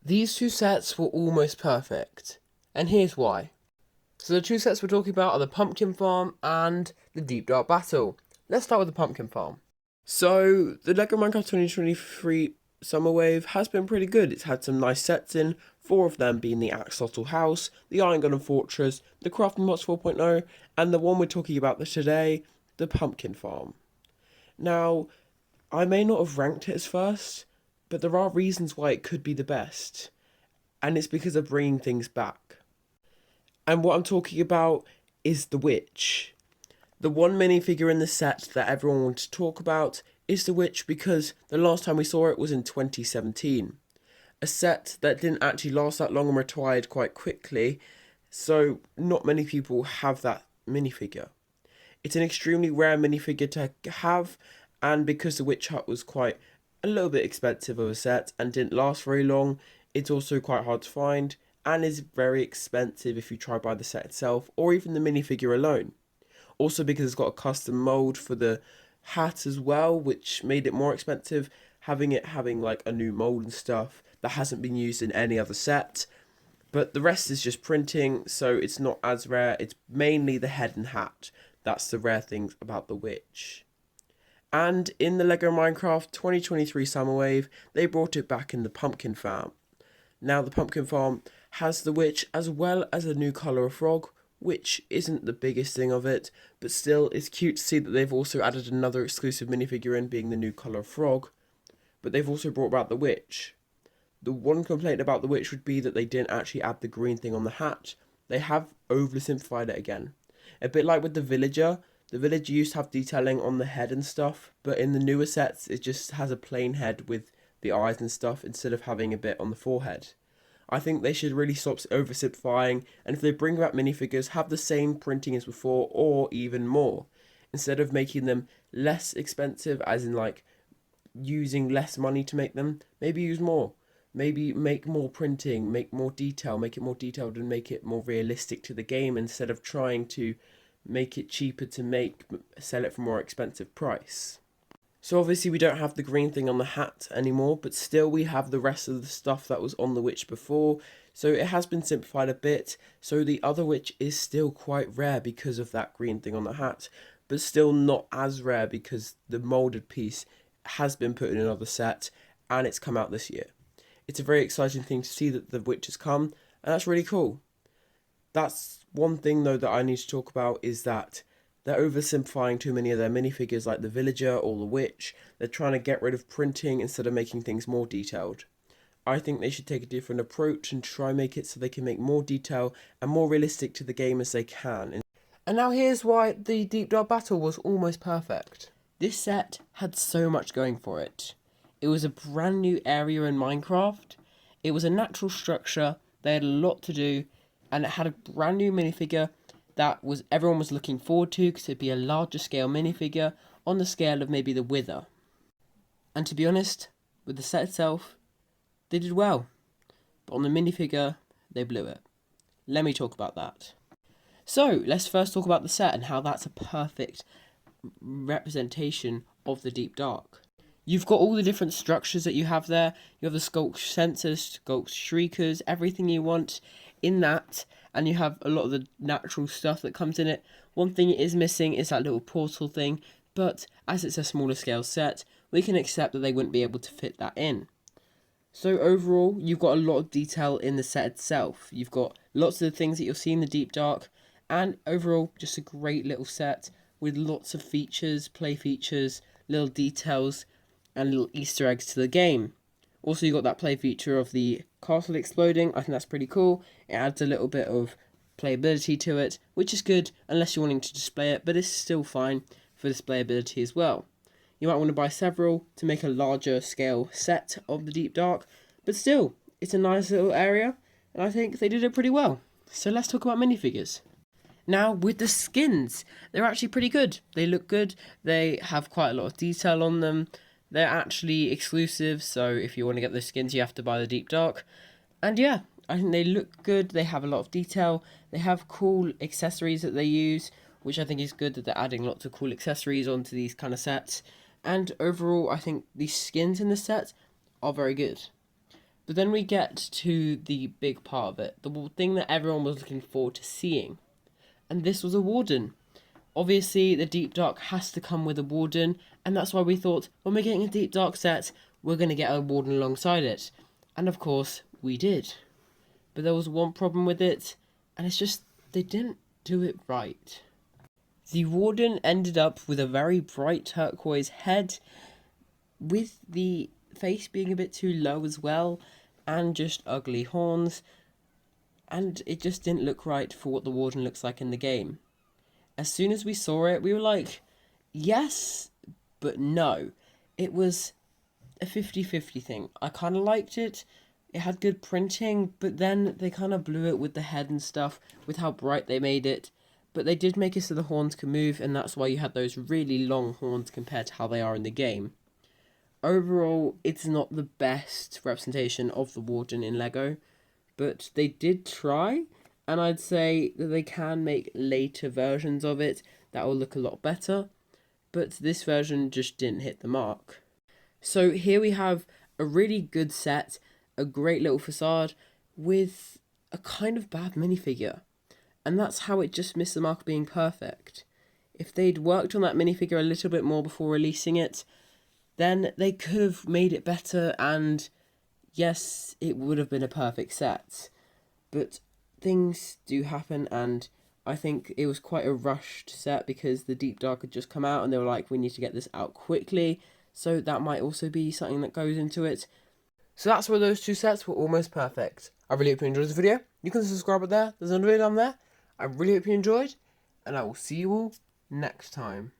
These two sets were almost perfect, and here's why. So the two sets we're talking about are the Pumpkin Farm and the Deep Dark Battle. Let's start with the Pumpkin Farm. So the LEGO Minecraft 2023 Summer Wave has been pretty good. It's had some nice sets in, four of them being the Axolotl House, the Iron Golem Fortress, the Crafting Box 4.0, and the one we're talking about today, the Pumpkin Farm. Now, I may not have ranked it as first, but there are reasons why it could be the best, and it's because of bringing things back. And what I'm talking about is the Witch. The one minifigure in the set that everyone wants to talk about is the Witch because the last time we saw it was in 2017. A set that didn't actually last that long and retired quite quickly, so not many people have that minifigure. It's an extremely rare minifigure to have, and because the Witch Hut was quite a little bit expensive of a set and didn't last very long, it's also quite hard to find and is very expensive if you try buy the set itself or even the minifigure alone. Also because it's got a custom mold for the hat as well, which made it more expensive, having like a new mold and stuff that hasn't been used in any other set. But the rest is just printing, so it's not as rare. It's mainly the head and hat. That's the rare things about the Witch. And in the LEGO Minecraft 2023 Summer Wave, they brought it back in the Pumpkin Farm. Now the Pumpkin Farm has the Witch as well as a new colour of frog, which isn't the biggest thing of it, but still it's cute to see that they've also added another exclusive minifigure in, being the new colour of frog, but they've also brought about the Witch. The one complaint about the Witch would be that they didn't actually add the green thing on the hat. They have overly simplified it again. A bit like with the villager used to have detailing on the head and stuff, but in the newer sets it just has a plain head with the eyes and stuff instead of having a bit on the forehead. I think they should really stop oversimplifying, and if they bring back minifigures, have the same printing as before or even more. Instead of making them less expensive, as in like using less money to make them, maybe use more. Maybe make more printing, make more detail, make it more detailed and make it more realistic to the game instead of trying to make it cheaper to make, sell it for a more expensive price. So obviously we don't have the green thing on the hat anymore, but still we have the rest of the stuff that was on the Witch before, so it has been simplified a bit, so the other Witch is still quite rare because of that green thing on the hat, but still not as rare because the moulded piece has been put in another set and it's come out this year. It's a very exciting thing to see that the Witch has come, and that's really cool. That's one thing though that I need to talk about, is that they're oversimplifying too many of their minifigures like the villager or the witch. They're trying to get rid of printing instead of making things more detailed. I think they should take a different approach and try make it so they can make more detail and more realistic to the game as they can. And now here's why the Deep Dark Battle was almost perfect. This set had so much going for it. It was a brand new area in Minecraft. It was a natural structure. They had a lot to do, and it had a brand new minifigure that was everyone was looking forward to because it'd be a larger scale minifigure on the scale of maybe the Wither. And to be honest, with the set itself, they did well, but on the minifigure, they blew it. Let me talk about that. So let's first talk about the set and how that's a perfect representation of the Deep Dark. You've got all the different structures that you have there. You have the Skulk Sensors, Skulk Shriekers, everything you want in that, and you have a lot of the natural stuff that comes in it. One thing it is missing is that little portal thing, but as it's a smaller scale set, we can accept that they wouldn't be able to fit that in. So overall, you've got a lot of detail in the set itself. You've got lots of the things that you'll see in the Deep Dark, and overall, just a great little set with lots of features, play features, little details, and little Easter eggs to the game. Also, you got that play feature of the castle exploding. I think that's pretty cool. It adds a little bit of playability to it, which is good unless you're wanting to display it, but it's still fine for displayability as well. You might want to buy several to make a larger scale set of the Deep Dark, but still, it's a nice little area, and I think they did it pretty well. So let's talk about minifigures. Now, with the skins, they're actually pretty good. They look good, they have quite a lot of detail on them. They're actually exclusive, so if you want to get those skins, you have to buy the Deep Dark. And yeah, I think they look good, they have a lot of detail, they have cool accessories that they use, which I think is good that they're adding lots of cool accessories onto these kind of sets. And overall, I think the skins in the set are very good. But then we get to the big part of it, the thing that everyone was looking forward to seeing. And this was a warden. Obviously, the Deep Dark has to come with a warden, and that's why we thought, when we're getting a Deep Dark set, we're going to get a warden alongside it. And of course, we did. But there was one problem with it, and it's just, they didn't do it right. The warden ended up with a very bright turquoise head, with the face being a bit too low as well, and just ugly horns, and it just didn't look right for what the warden looks like in the game. As soon as we saw it, we were like, yes, but no. It was a 50-50 thing. I kind of liked it. It had good printing, but then they kind of blew it with the head and stuff, with how bright they made it. But they did make it so the horns can move, and that's why you had those really long horns compared to how they are in the game. Overall, it's not the best representation of the warden in LEGO, but they did try, and I'd say that they can make later versions of it that will look a lot better, but this version just didn't hit the mark. So here we have a really good set, a great little facade, with a kind of bad minifigure, and that's how it just missed the mark of being perfect. If they'd worked on that minifigure a little bit more before releasing it, then they could have made it better, and yes, it would have been a perfect set. But things do happen, and I think it was quite a rushed set because the Deep Dark had just come out and they were like, we need to get this out quickly, so that might also be something that goes into it. So that's where those two sets were almost perfect. I really hope you enjoyed this video. You can subscribe up there, there's another video down there. I really hope you enjoyed, and I will see you all next time.